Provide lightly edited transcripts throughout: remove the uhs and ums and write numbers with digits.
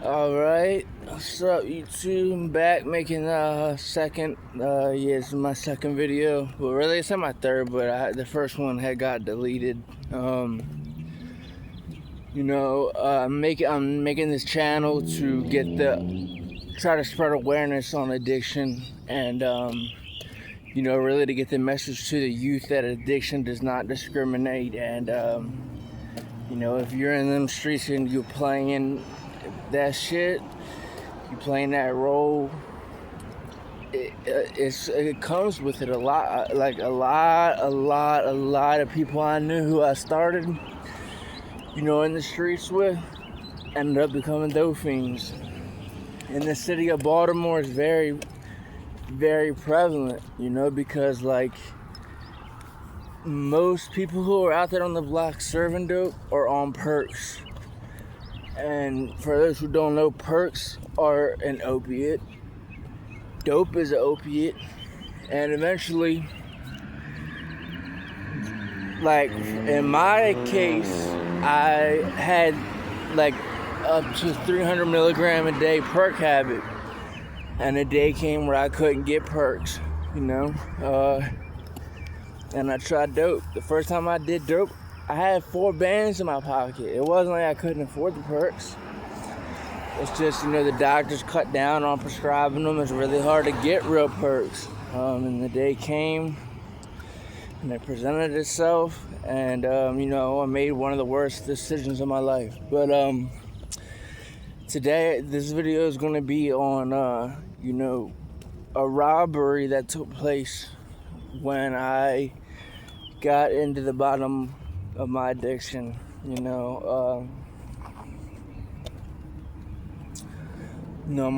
Alright, what's up YouTube? I'm back making second, this is my second video. Well, really it's not my third, but the first one had got deleted. I'm making this channel to try to spread awareness on addiction and, really to get the message to the youth that addiction does not discriminate. And, if you're in them streets and you're playing that shit, you playing that role, it comes with it a lot. Like a lot of people I knew who I started, in the streets with, ended up becoming dope fiends. In the city of Baltimore, is very, very prevalent, because like most people who are out there on the block serving dope are on perks. And for those who don't know, perks are an opiate. Dope is an opiate. And eventually, like in my case, I had like up to 300 milligram a day perk habit. And a day came where I couldn't get perks, and I tried dope. The first time I did dope, I had 4 bands in my pocket. It wasn't like I couldn't afford the perks. It's just, the doctors cut down on prescribing them. It's really hard to get real perks. And the day came, and it presented itself, and, I made one of the worst decisions of my life. But today, this video is going to be on, a robbery that took place when I got into the bottom of my addiction. I'm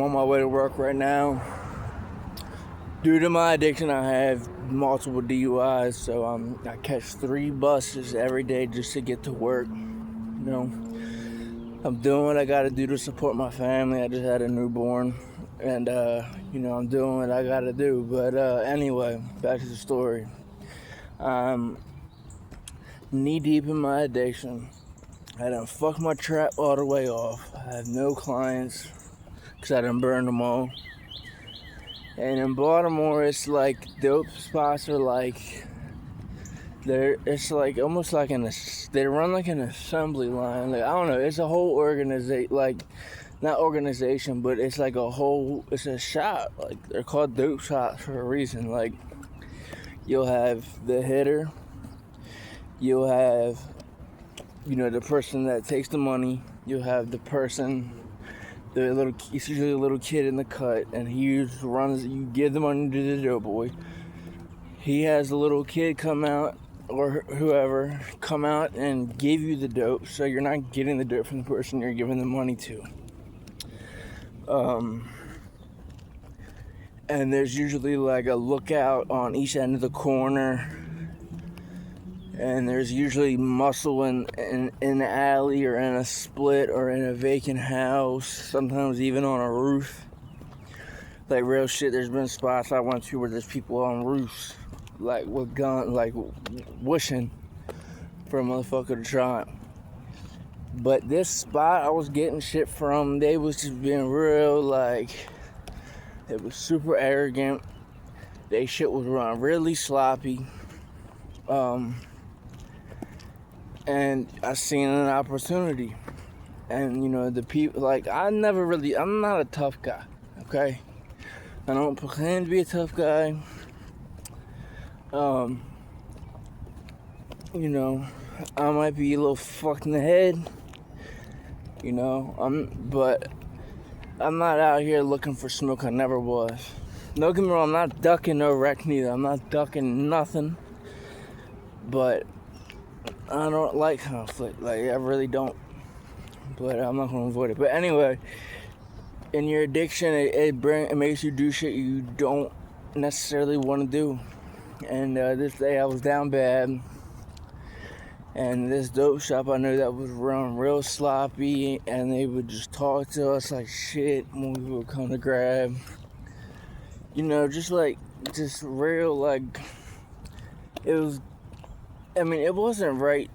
on my way to work right now. Due to my addiction, I have multiple DUIs, so I catch 3 buses every day just to get to work. I'm doing what I gotta do to support my family. I just had a newborn, and I'm doing what I gotta do. But anyway, back to the story. Knee deep in my addiction. I done fucked my trap all the way off. I have no clients because I done burned them all. And in Baltimore, it's like dope spots are like it's like almost like they run like an assembly line. Like I don't know, it's a whole organization, like not organization, but it's like it's a shop. Like they're called dope shops for a reason. Like you'll have the hitter. You'll have, the person that takes the money. You'll have the person, it's usually a little kid in the cut, and you give the money to the dope boy. He has a little kid come out, or whoever, come out and give you the dope, so you're not getting the dope from the person you're giving the money to. And there's usually like a lookout on each end of the corner. And there's usually muscle in the alley or in a split or in a vacant house, sometimes even on a roof. Like real shit, there's been spots I went to where there's people on roofs, like with guns, like wishing for a motherfucker to try. But this spot I was getting shit from, they was just being real, like, it was super arrogant. They shit was run really sloppy. And I seen an opportunity. And, the people, like, I'm not a tough guy, okay? I don't pretend to be a tough guy. I might be a little fucked in the head, but I'm not out here looking for smoke. I never was. Don't get me wrong, I'm not ducking no wreck neither. I'm not ducking nothing. But I don't like conflict. Like, I really don't. But I'm not going to avoid it. But anyway, in your addiction, it makes you do shit you don't necessarily want to do. And this day I was down bad. And this dope shop I knew that was run real sloppy. And they would just talk to us like shit when we would come to grab. Just real, like, it wasn't right.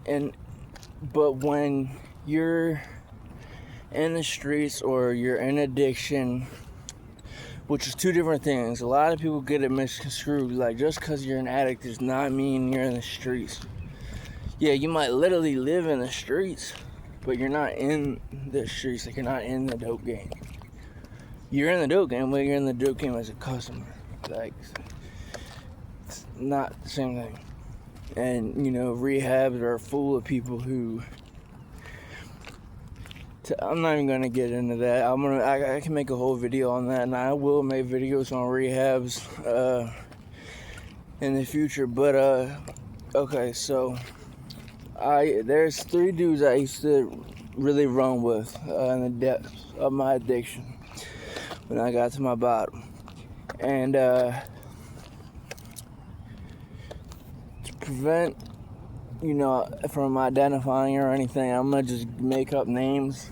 But when you're in the streets or you're in addiction, which is two different things. A lot of people get it misconstrued. Like, just because you're an addict does not mean you're in the streets. Yeah, you might literally live in the streets, but you're not in the streets. Like, you're not in the dope game. You're in the dope game, but you're in the dope game as a customer. Like, it's not the same thing. And, rehabs are full of people who... I'm not even going to get into that. I can make a whole video on that, and I will make videos on rehabs in the future. But, okay, so... there's 3 dudes I used to really run with in the depths of my addiction when I got to my bottom. And to prevent, from identifying or anything, I'm gonna just make up names.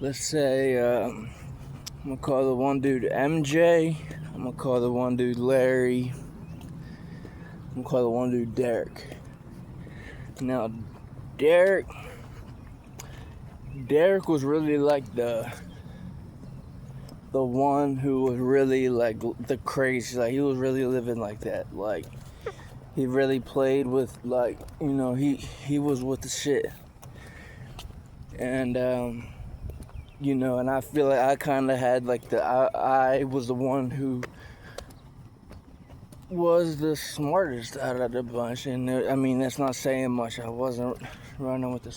Let's say I'm gonna call the one dude MJ. I'm gonna call the one dude Larry. I'm gonna call the one dude Derek. Now, Derek was really like the one who was really like the crazy. Like, he was really living like that. Like, he really played with, like, he was with the shit. And and I feel like I kind of had like I was the one who was the smartest out of the bunch. And I mean, that's not saying much. I wasn't running with the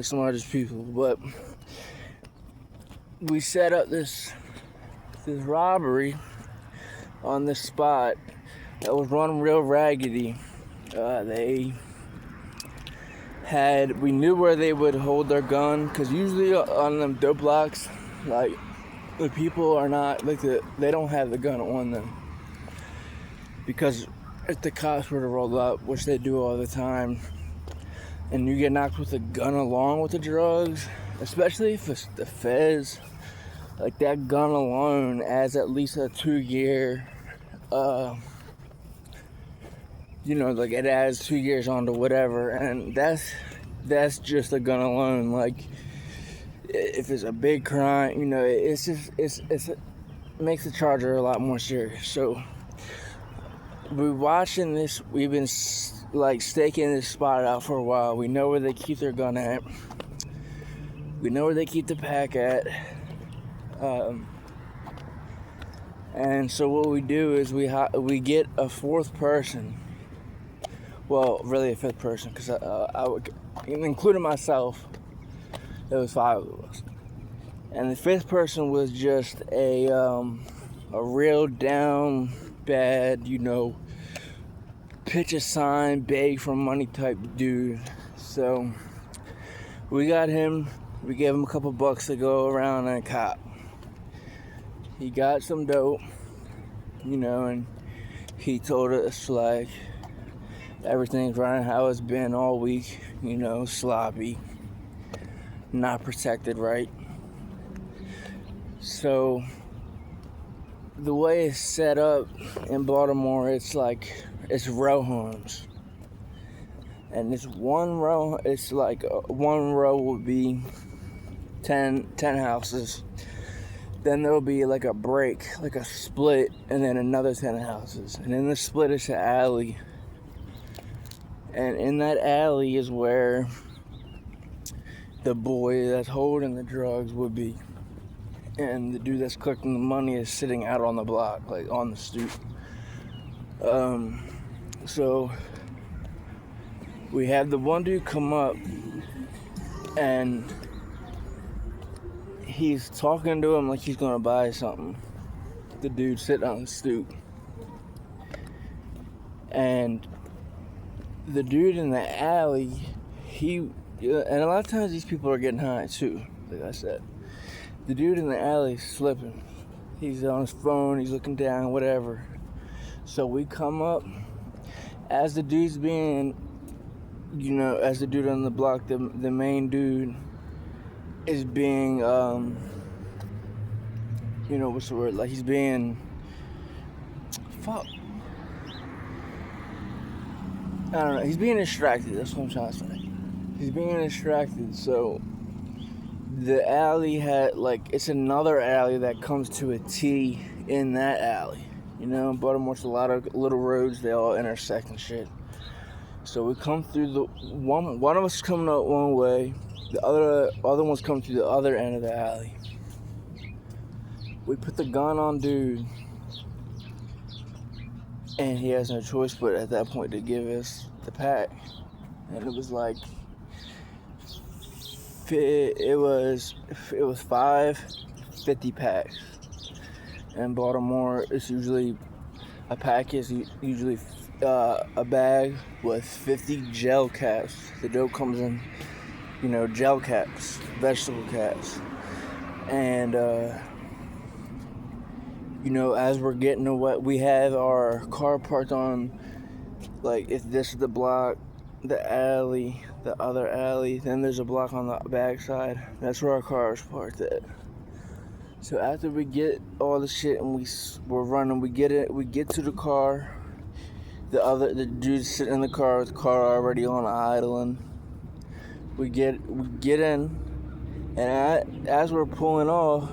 smartest people, but we set up this robbery on this spot that was run real raggedy. We knew where they would hold their gun, because usually on them dope blocks, like, the people are not, like, they don't have the gun on them. Because if the cops were to roll up, which they do all the time, and you get knocked with a gun along with the drugs, especially if it's the feds, like, that gun alone adds at least a 2-year, like, it adds 2 years onto whatever, and that's just a gun alone. Like, if it's a big crime, it makes the charger a lot more serious. So we're watching this. We've been like staking this spot out for a while. We know where they keep their gun at. We know where they keep the pack at. And so what we do is we get a 4th person. Well, really a 5th person, because I would, including myself, there was 5 of us. And the 5th person was just a real down bad, pitch a sign, beg for money type dude. So we got him. We gave him a couple bucks to go around and cop. He got some dope, and he told us, like, everything's running how it's been all week, sloppy, not protected right. So the way it's set up in Baltimore, it's row homes. And it's one row, one row would be 10 houses. Then there'll be like a break, like a split, and then another 10 houses. And in the split is an alley. And in that alley is where the boy that's holding the drugs would be. And the dude that's collecting the money is sitting out on the block, like on the stoop. So we have the one dude come up, and he's talking to him like he's gonna buy something. The dude sitting on the stoop. And the dude in the alley, and a lot of times these people are getting high too, like I said. The dude in the alley is slipping. He's on his phone, he's looking down, whatever. So we come up, as the dude's being, as the dude on the block, the main dude is being, what's the word? Like, he's being, I don't know, he's being distracted, that's what I'm trying to say. He's being distracted. So the alley had, like, it's another alley that comes to a T in that alley. You know, in Baltimore's a lot of little roads, they all intersect and shit. So we come through the one of us is coming out one way, the other one's coming through the other end of the alley. We put the gun on dude, and he has no choice but at that point to give us the pack. And it was like, it was 5 50 packs. In Baltimore, it's usually, a pack is usually a bag with 50 gel caps. The dope comes in, you know, gel caps, vegetable caps. And you know, as we're getting away, we have our car parked on, like, if this is the block, the alley, the other alley, then there's a block on the backside. That's where our car is parked at. So after we get all the shit and we're running, we get to the car. The dude's sitting in the car with the car already on idling. We get in, and as we're pulling off,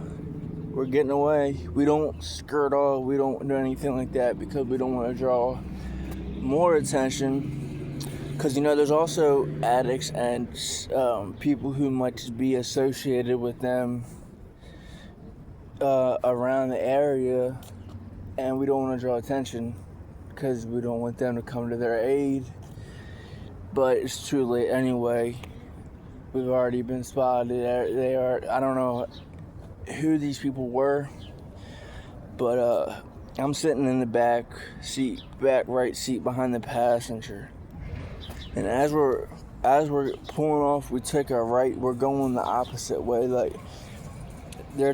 we're getting away. We don't skirt off. We don't do anything like that because we don't want to draw more attention. Because, you know, there's also addicts and people who might just be associated with them around the area, and we don't want to draw attention because we don't want them to come to their aid. But it's too late anyway. We've already been spotted. They are, I don't know who these people were, but I'm sitting in the back right seat behind the passenger, and as we're pulling off, we take a right. We're going the opposite way. Like, the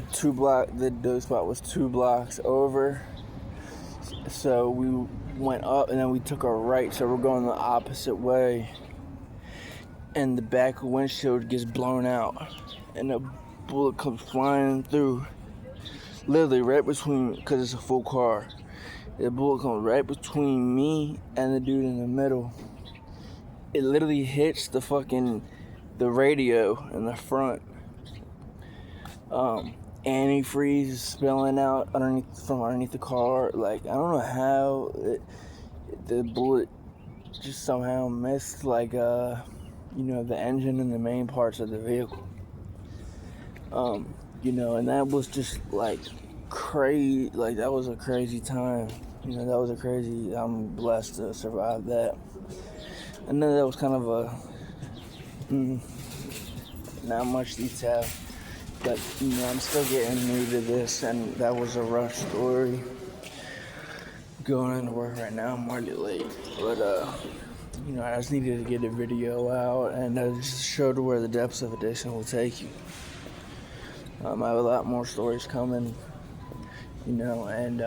dope spot was 2 blocks over, so we went up and then we took a right, so we're going the opposite way, and the back windshield gets blown out, and the bullet comes flying through, literally right between, because it's a full car, the bullet comes right between me and the dude in the middle. It literally hits the radio in the front. Antifreeze is spilling out from underneath the car. Like, I don't know how the bullet just somehow missed, like, you know, the engine and the main parts of the vehicle. You know, and that was just like crazy. Like, that was a crazy time. You know, I'm blessed to survive that. And then that was kind of not much detail, but, you know, I'm still getting new to this, and that was a rough story. Going into work right now, I'm already late, but you know, I just needed to get a video out and just show to where the depths of addiction will take you. I have a lot more stories coming, you know, and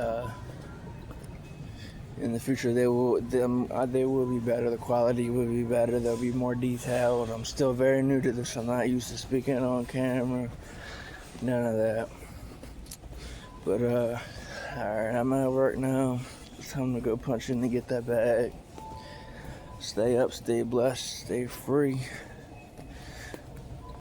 in the future they will be better. The quality will be better. They'll be more detailed. I'm still very new to this. I'm not used to speaking on camera. None of that. But alright, I'm at work now. It's time to go punch in to get that bag. Stay up, stay blessed, stay free.